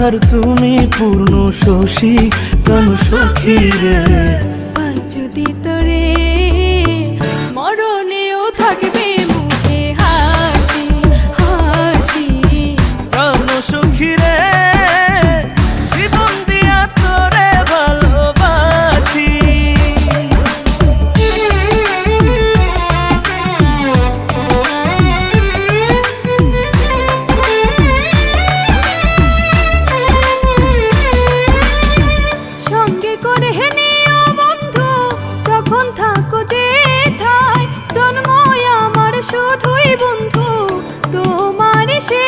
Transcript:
রাধার তুমি পূর্ণ শশী প্রাণ সখী রে। পাই যদি তোরে মরণেও থাকবে মুখে হাসি হাসি। প্রাণ সখী রে জীবন দিয়া তোরে ভালোবাসি। সঙ্গে করে নিও বন্ধু যখন থাকো যেথায়, জন্ম আমার শুধুই বন্ধু তোমার সে